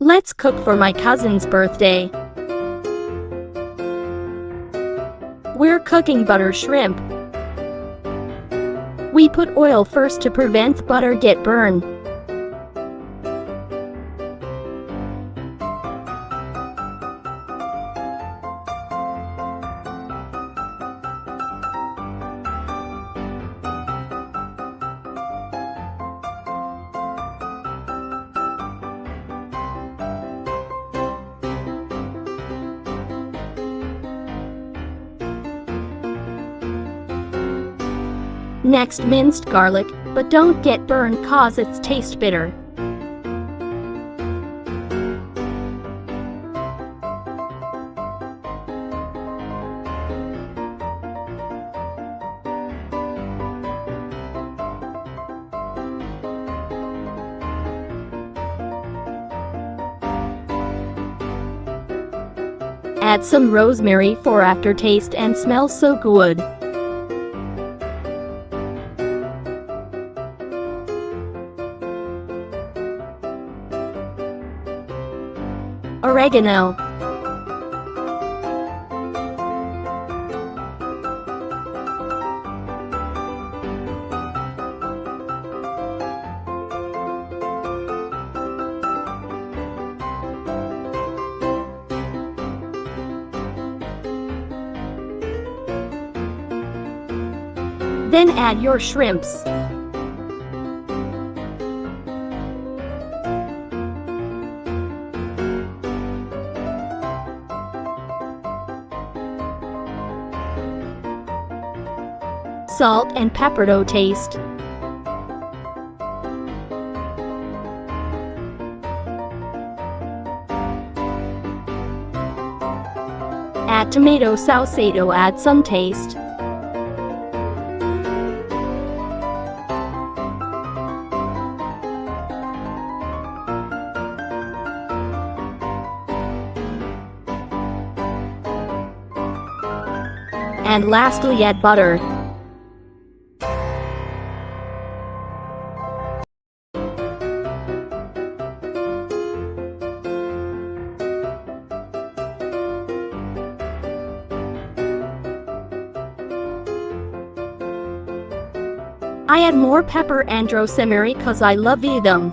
Let's cook for my cousin's birthday. We're cooking butter shrimp. We put oil first to prevent butter get burned. Next, minced garlic, but don't get burned cause it's taste bitter. Add some rosemary for aftertaste and smells so good. Oregano. Then add your shrimps. Salt and pepper to taste. Add tomato sauce to add some taste. And lastly, add butter. I add more pepper and rosemary cause I love them.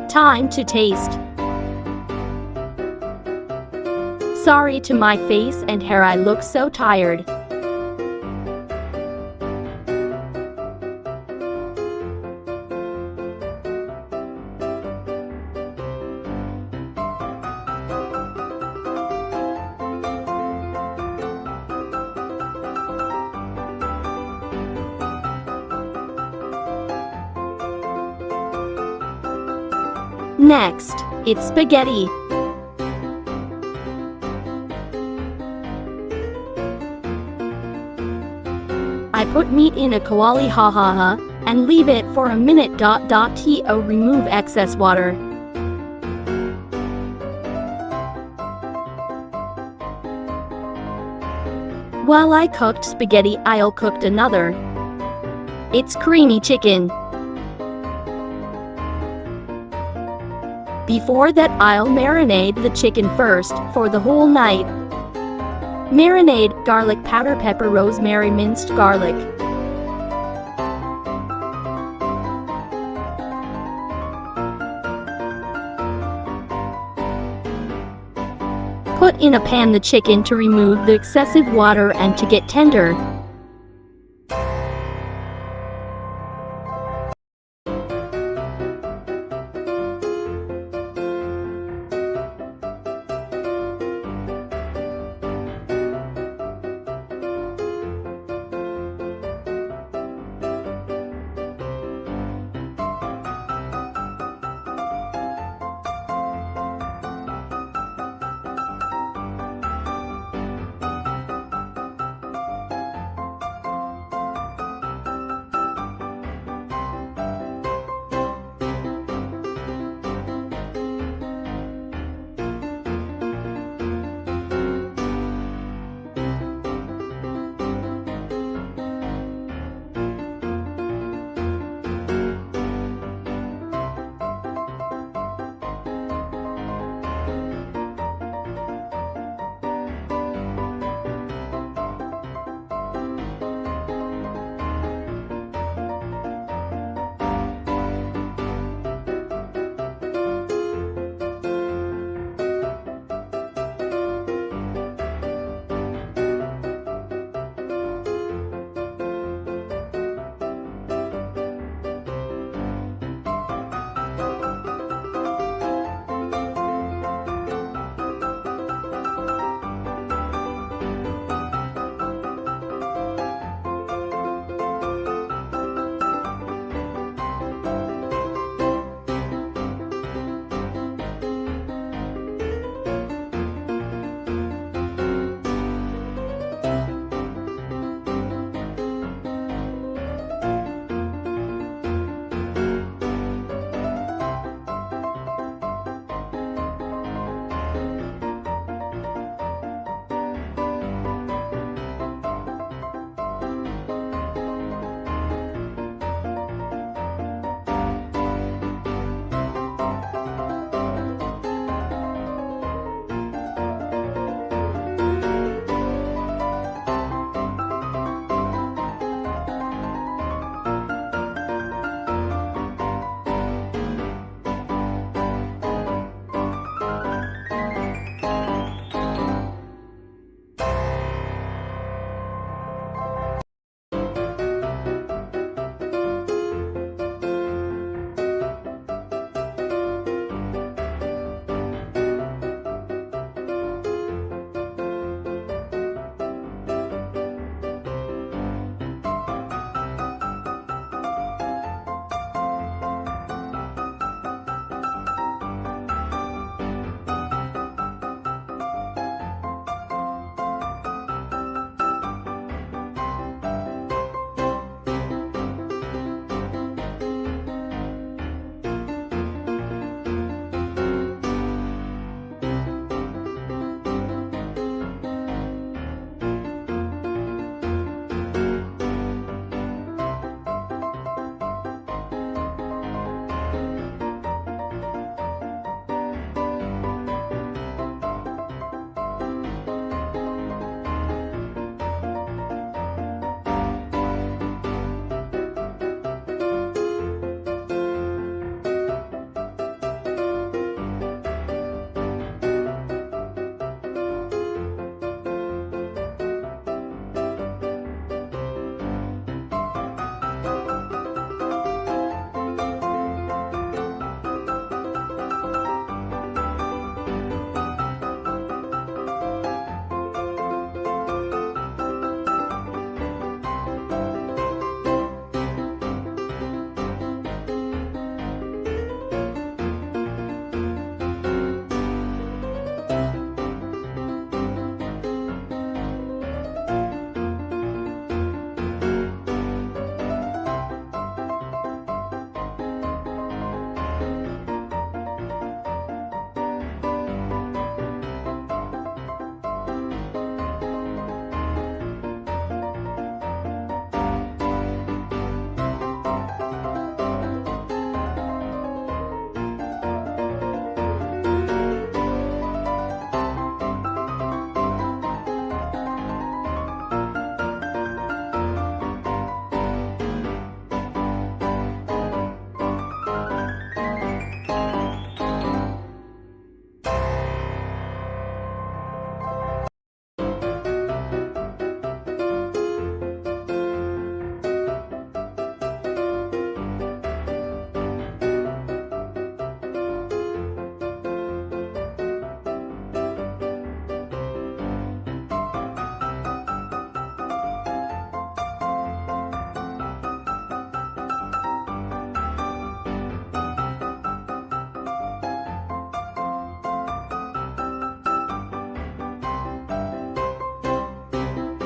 Time to taste. Sorry to my face and hair, I look so tired. Next, it's spaghetti. I put meat in a kawali and leave it for a minute. To remove excess water. While I cooked spaghetti, I'll cooked another. It's creamy chicken. Before that, I'll marinate the chicken first for the whole night. Marinade, garlic powder, pepper, rosemary, minced garlic. Put in a pan the chicken to remove the excessive water and to get tender.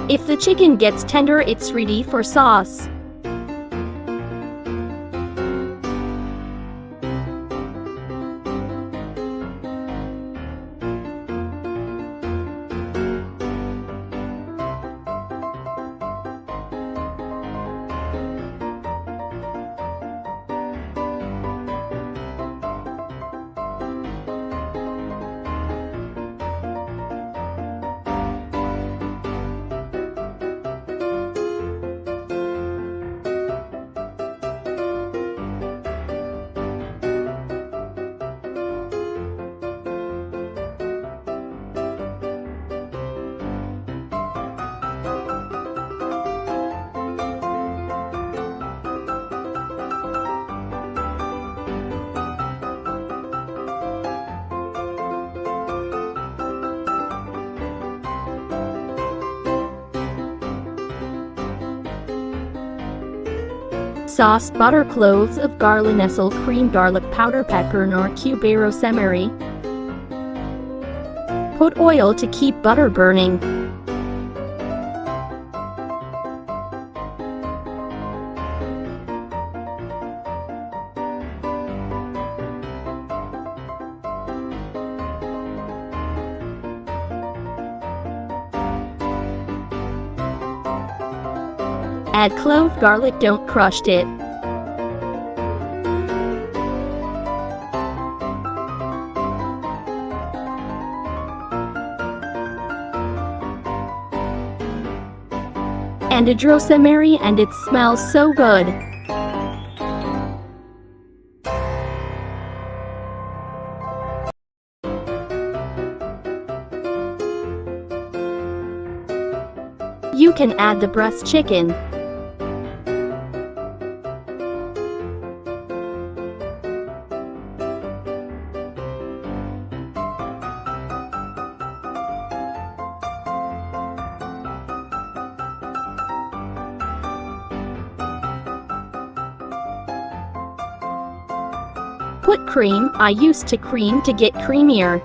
If the chicken gets tender, it's ready for sauce. Sauce: butter, cloves of garlic, NESTLE cream, garlic powder, pepper, KNORR cube, rosemary. Put oil to keep butter burning. Add clove, garlic, don't crush it. And add rosemary, and it smells so good. You can add the breast chicken. Put cream. I used to cream to get creamier.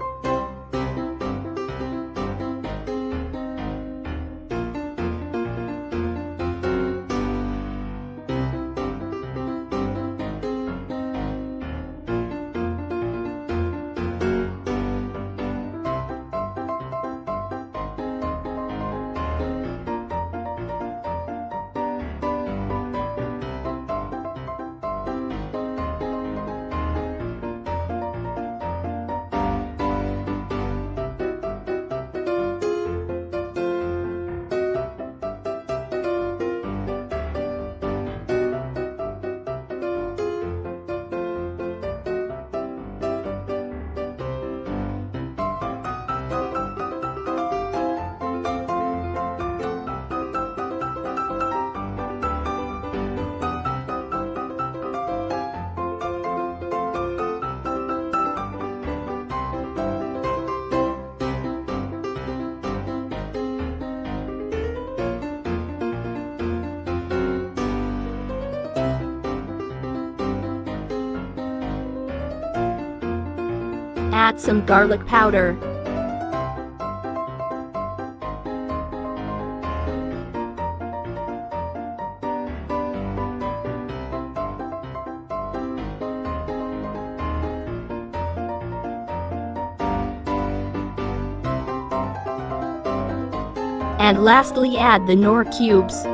Add some garlic powder. And lastly, add the KNORR cubes.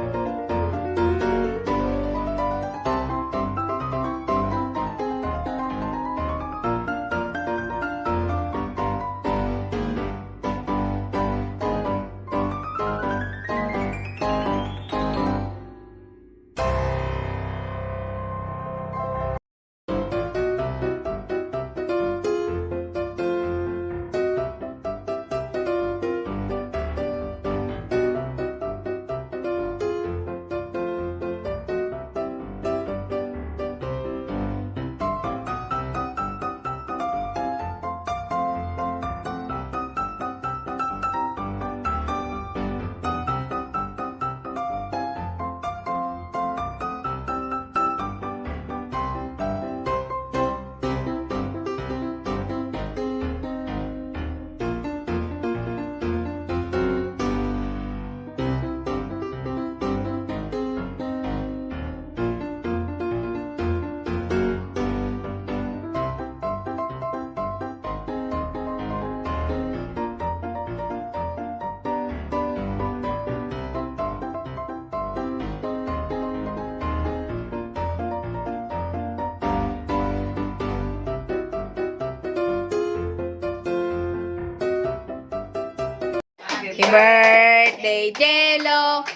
Happy birthday, Jello.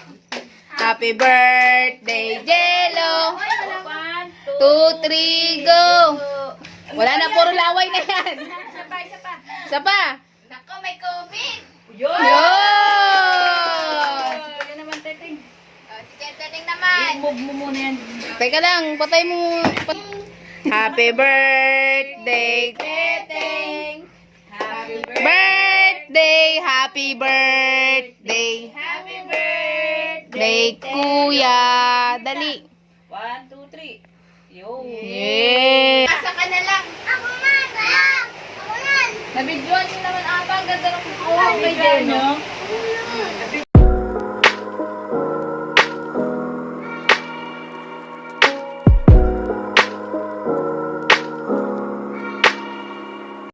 Happy birthday, Jello. 2, 3, go. Wala na, puro laway na yan. Isa pa. Nako, may COVID. Yun! Sige, Teteng naman. Move mo muna yan. Teka lang, patay mo. Happy birthday, Teteng. happy birthday, happy birthday, Happy birthday. day, kuya. Dali. 1, 2, 3. Yo. Yeah. Asa ka na lang. Ako man. Ako man. Nabidyoan nyo naman ata. Ang ganda ng kuha kay Jen, no?